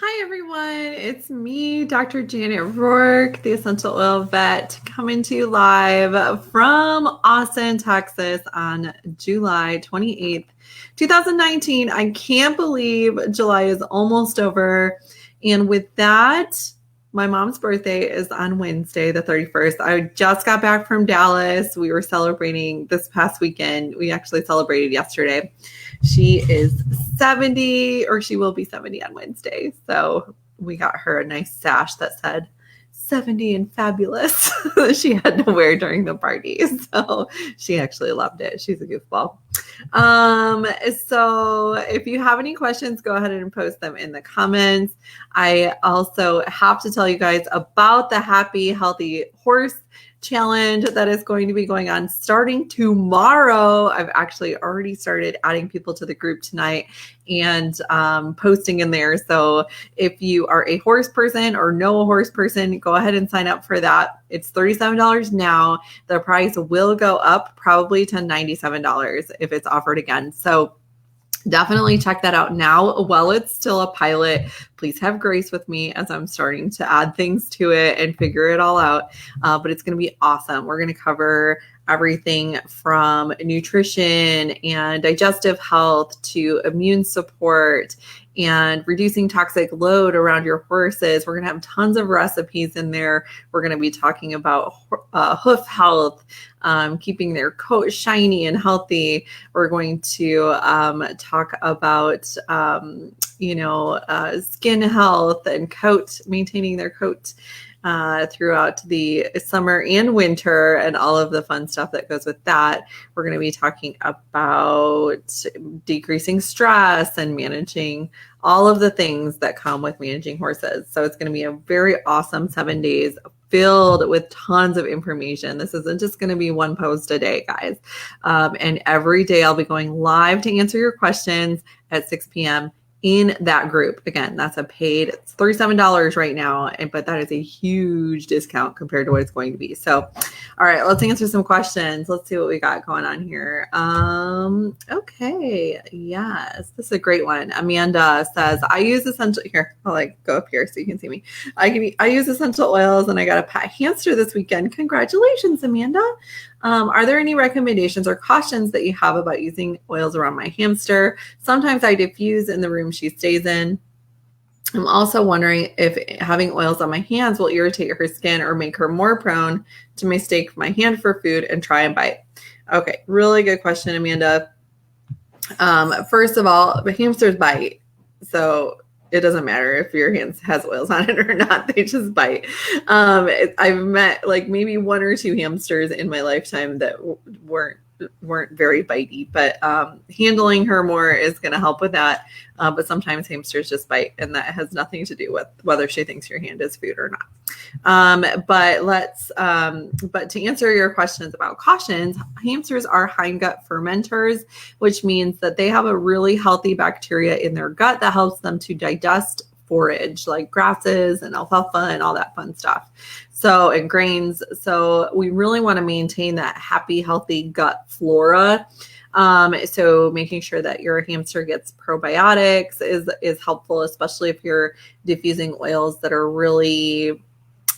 Hi, everyone. It's me, Dr. Janet Rourke, the Essential Oil Vet, coming to you live from Austin, Texas on July 28th, 2019. I can't believe July is almost over. And with that, my mom's birthday is on Wednesday, the 31st. I just got back from Dallas. We were celebrating this past weekend. We actually celebrated yesterday. She is 70, or she will be 70 on Wednesday. So we got her a nice sash that said 70 and fabulous that she had to wear during the party. So she actually loved it. She's a goofball. So if you have any questions, go ahead and post them in the comments. I also have to tell you guys about the Happy Healthy Horse challenge that is going to be going on starting tomorrow. I've actually already started adding people to the group tonight and posting in there. So if you are a horse person or know a horse person, go ahead and sign up for that. It's $37 now. The price will go up probably to $97 if it's offered again. So definitely check that out now while it's still a pilot. Please have grace with me as I'm starting to add things to it and figure it all out. But it's going to be awesome. We're going to cover everything from nutrition and digestive health to immune support and reducing toxic load around your horses. We're going to have tons of recipes in there. We're going to be talking about hoof health, keeping their coat shiny and healthy. We're going to talk about, skin health and coat, maintaining their coat throughout the summer and winter and all of the fun stuff that goes with that. We're going to be talking about decreasing stress and managing all of the things that come with managing horses. So it's going to be a very awesome 7 days filled with tons of information. This isn't just going to be one post a day, guys. And every day I'll be going live to answer your questions at 6 p.m. in that group. Again, that's a paid, it's $37 right now, but that is a huge discount compared to what it's going to be. So, all right, let's answer some questions. Let's see what we got going on here. Okay, yes, this is a great one. Amanda says, I use essential, here, I'll go up here so you can see me. I use essential oils and I got a pet hamster this weekend. Congratulations, Amanda. Are there any recommendations or cautions that you have about using oils around my hamster? Sometimes I diffuse in the room she stays in. I'm also wondering if having oils on my hands will irritate her skin or make her more prone to mistake my hand for food and try and bite. Okay, really good question, Amanda. First of all, the hamsters bite. So it doesn't matter if your hands has oils on it or not. They just bite. I've met maybe one or two hamsters in my lifetime that weren't very bitey, but handling her more is going to help with that. But sometimes hamsters just bite, and that has nothing to do with whether she thinks your hand is food or not. But to answer your questions about cautions, hamsters are hindgut fermenters, which means that they have a really healthy bacteria in their gut that helps them to digest forage like grasses and alfalfa and all that fun stuff. So, and grains. So we really want to maintain that happy, healthy gut flora. So making sure that your hamster gets probiotics is helpful, especially if you're diffusing oils that are really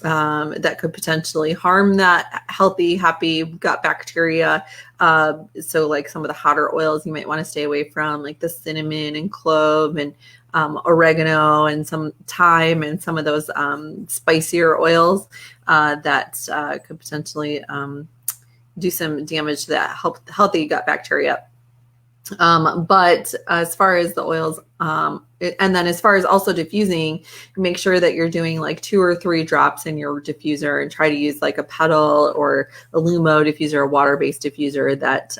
that could potentially harm that healthy, happy gut bacteria. So like some of the hotter oils you might want to stay away from, like the cinnamon and clove and oregano and some thyme and some of those spicier oils that could potentially do some damage to that healthy gut bacteria. But as far as the oils, and then as far as also diffusing, make sure that you're doing like 2 or 3 drops in your diffuser and try to use like a pedal or a Lumo diffuser, a water-based diffuser that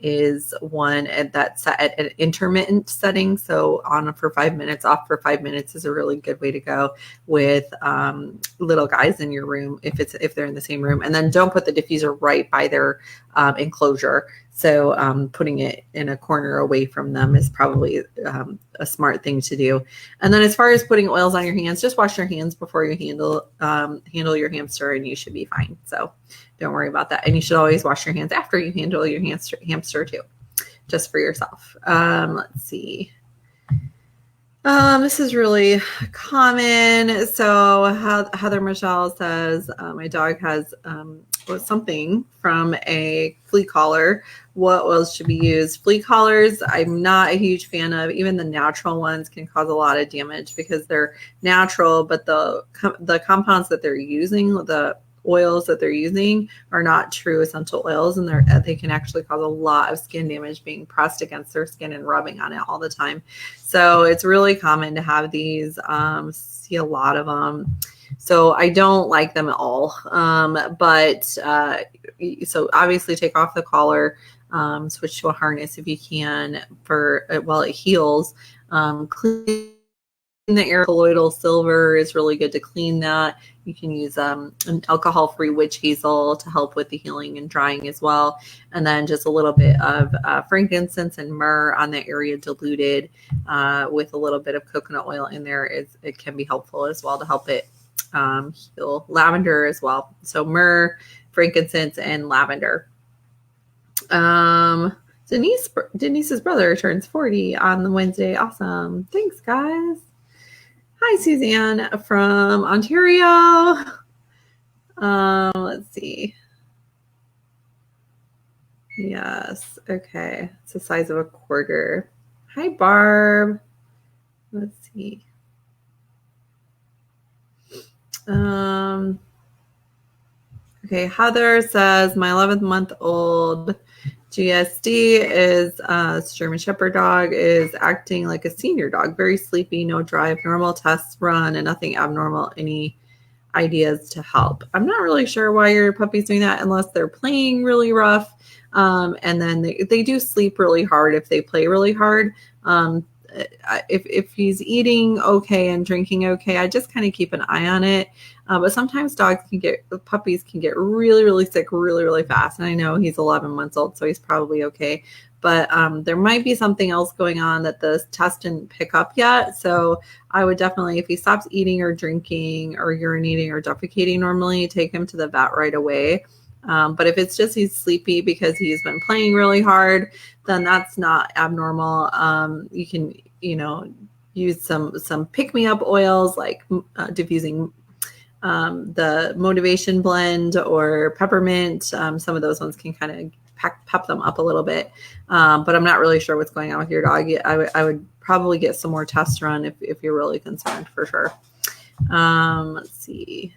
is one that's set at an intermittent setting. So on for 5 minutes, off for 5 minutes is a really good way to go with little guys in your room if they're in the same room. And then don't put the diffuser right by their enclosure. So putting it in a corner away from them is probably a smart thing to do. And then as far as putting oils on your hands, just wash your hands before you handle your hamster and you should be fine. So don't worry about that. And you should always wash your hands after you handle your hamster too, just for yourself. Let's see. This is really common. So Heather Michelle says, my dog has something from a flea collar. What oils should be used? Flea collars, I'm not a huge fan of. Even the natural ones can cause a lot of damage because they're natural, but the compounds that they're using, the oils that they're using are not true essential oils, and they can actually cause a lot of skin damage being pressed against their skin and rubbing on it all the time. So it's really common to have these, see a lot of them. So I don't like them at all. So obviously take off the collar, switch to a harness if you can while it heals. Clean the air. Colloidal silver is really good to clean that. You can use an alcohol-free witch hazel to help with the healing and drying as well. And then just a little bit of frankincense and myrrh on that area diluted with a little bit of coconut oil in there. It can be helpful as well to help it heal. Lavender as well. So myrrh, frankincense, and lavender. Denise's brother turns 40 on the Wednesday. Awesome. Thanks, guys. Hi, Suzanne from Ontario. Let's see. Yes. Okay. It's the size of a quarter. Hi, Barb. Let's see. Okay. Heather says my 11-month-old GSD is German Shepherd dog is acting like a senior dog, very sleepy, no drive, normal tests run, and nothing abnormal. Any ideas to help? I'm not really sure why your puppy's doing that unless they're playing really rough. And then they do sleep really hard if they play really hard. If he's eating okay and drinking okay, I just kind of keep an eye on it. But sometimes puppies can get really, really sick really, really fast. And I know he's 11 months old, so he's probably okay. But there might be something else going on that the test didn't pick up yet. So I would definitely, if he stops eating or drinking or urinating or defecating normally, take him to the vet right away. But if it's just he's sleepy because he's been playing really hard, then that's not abnormal. You can, use some pick-me-up oils like diffusing the motivation blend or peppermint. Some of those ones can kind of pep them up a little bit. But I'm not really sure what's going on with your dog. I would probably get some more tests run if you're really concerned, for sure. Let's see.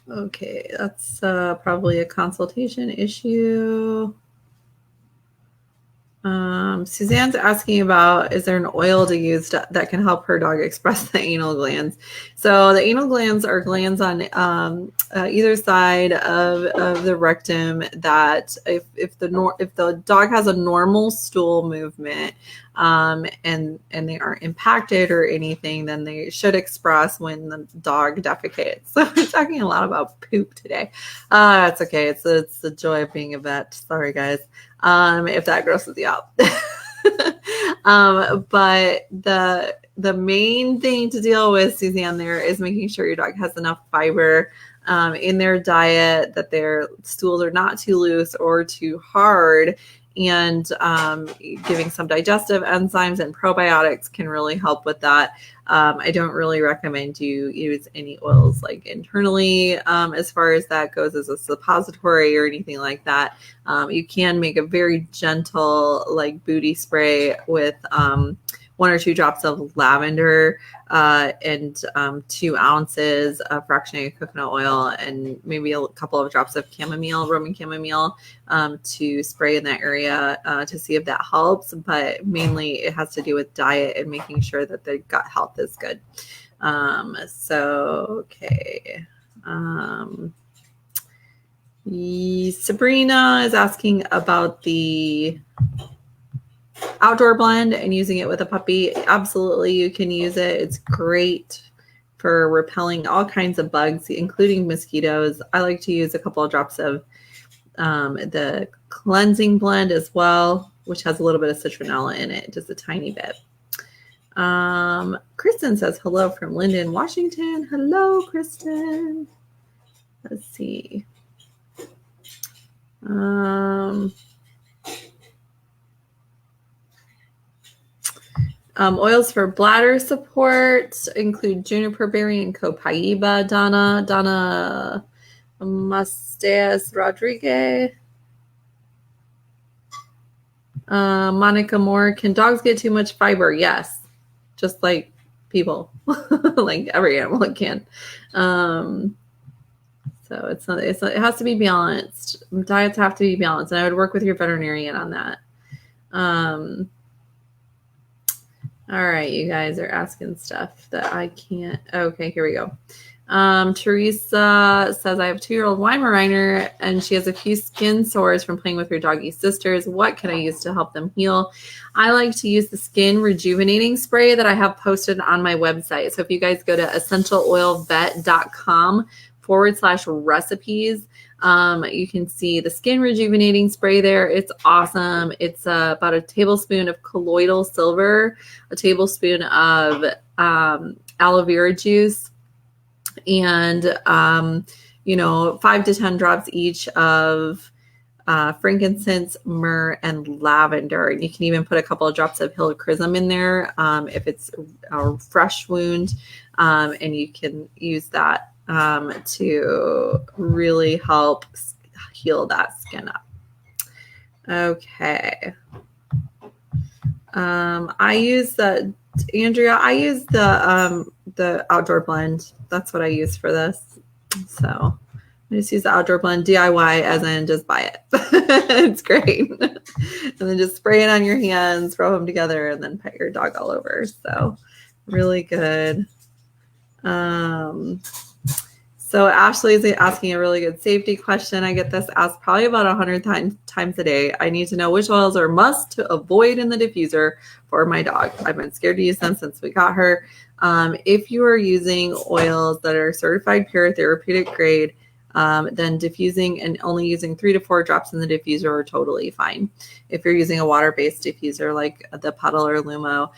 Okay, that's probably a consultation issue. Suzanne's asking about, is there an oil to use that can help her dog express the anal glands? So the anal glands are glands on either side of the rectum that if the dog has a normal stool movement and they aren't impacted or anything, then they should express when the dog defecates. So we're talking a lot about poop today. It's okay. It's the joy of being a vet. Sorry, guys. If that grosses you out. But the main thing to deal with, Suzanne, there is making sure your dog has enough fiber in their diet, that their stools are not too loose or too hard, and giving some digestive enzymes and probiotics can really help with that. I don't really recommend you use any oils like internally as far as that goes as a suppository or anything like that. You can make a very gentle like booty spray with 1 or 2 drops of lavender and 2 ounces of fractionated coconut oil and maybe a couple of drops of Roman chamomile to spray in that area to see if that helps. But mainly it has to do with diet and making sure that their gut health is good. Okay. Sabrina is asking about the outdoor blend and using it with a puppy. Absolutely, you can use it. It's great for repelling all kinds of bugs, including mosquitoes. I like to use a couple of drops of the cleansing blend as well, which has a little bit of citronella in it, just a tiny bit. Kristen says hello from Linden, Washington. Hello, Kristen. Let's see. Oils for bladder support include juniper berry and copaiba. Donna Mastes Rodriguez. Monica Moore, can dogs get too much fiber? Yes, just like people, like every animal can. So it has to be balanced. Diets have to be balanced, and I would work with your veterinarian on that. All right, you guys are asking stuff that I can't. Okay, here we go. Teresa says, I have a 2-year-old Weimaraner and she has a few skin sores from playing with her doggy sisters. What can I use to help them heal? I like to use the skin rejuvenating spray that I have posted on my website. So if you guys go to essentialoilvet.com/recipes, you can see the skin rejuvenating spray there. It's awesome. It's about a tablespoon of colloidal silver, a tablespoon of aloe vera juice, and 5 to 10 drops each of frankincense, myrrh, and lavender. And you can even put a couple of drops of helichrysum in there if it's a fresh wound, and you can use that to really help heal that skin up. Okay. I use the outdoor blend. That's what I use for this. So I just use the outdoor blend, DIY, as in just buy it. It's great. And then just spray it on your hands, rub them together, and then pet your dog all over. So really good. So Ashley is asking a really good safety question. I get this asked probably about 100 times a day. I need to know which oils are must to avoid in the diffuser for my dog. I've been scared to use them since we got her. If you are using oils that are certified pure therapeutic grade, then diffusing and only using 3 to 4 drops in the diffuser are totally fine. If you're using a water-based diffuser like the Puddle or Lumo,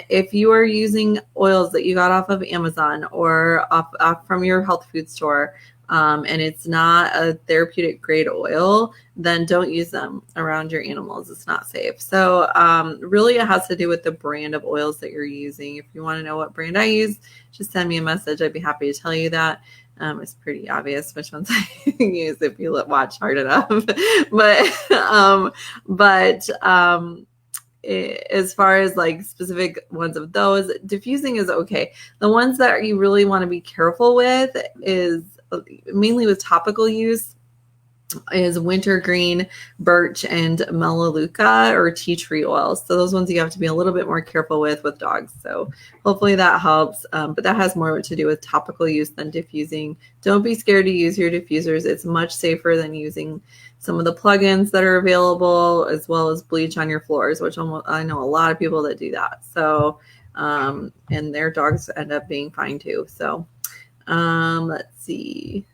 if you are using oils that you got off of Amazon or off from your health food store, and it's not a therapeutic grade oil, then don't use them around your animals. It's not safe. So really it has to do with the brand of oils that you're using. If you want to know what brand I use, just send me a message. I'd be happy to tell you that. It's pretty obvious which ones I use if you watch hard enough. But as far as like specific ones of those, diffusing is okay. The ones that you really want to be careful with is mainly with topical use is wintergreen, birch, and melaleuca or tea tree oils. So those ones you have to be a little bit more careful with dogs. So hopefully that helps. But that has more to do with topical use than diffusing. Don't be scared to use your diffusers. It's much safer than using some of the plugins that are available, as well as bleach on your floors, which I know a lot of people that do that. So, and their dogs end up being fine too. So let's see.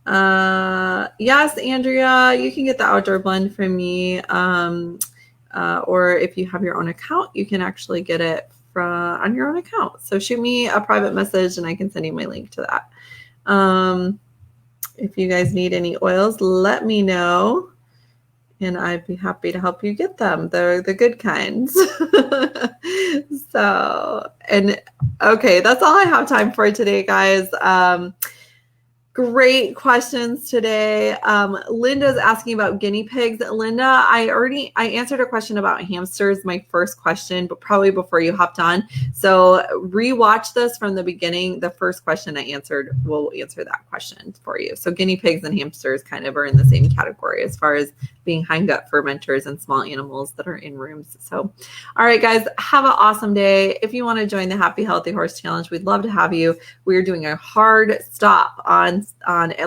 Yes, Andrea, you can get the outdoor blend from me. Or if you have your own account, you can actually get it on your own account. So shoot me a private message and I can send you my link to that. If you guys need any oils, let me know and I'd be happy to help you get them. They're the good kinds. Okay, that's all I have time for today, guys. Great questions today. Linda's asking about guinea pigs. Linda, I answered a question about hamsters, my first question, but probably before you hopped on. So rewatch this from the beginning. The first question I answered will answer that question for you. So guinea pigs and hamsters kind of are in the same category as far as being hindgut fermenters and small animals that are in rooms. So, all right, guys, have an awesome day. If you want to join the Happy Healthy Horse Challenge, we'd love to have you. We're doing a hard stop on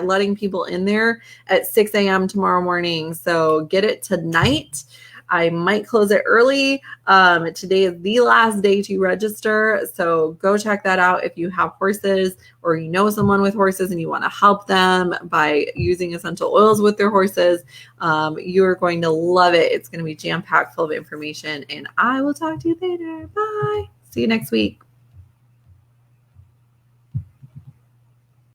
letting people in there at 6 a.m. tomorrow morning. So get it tonight. I might close it early. Today is the last day to register. So go check that out if you have horses or you know someone with horses and you want to help them by using essential oils with their horses. You're going to love it. It's going to be jam-packed full of information. And I will talk to you later. Bye. See you next week.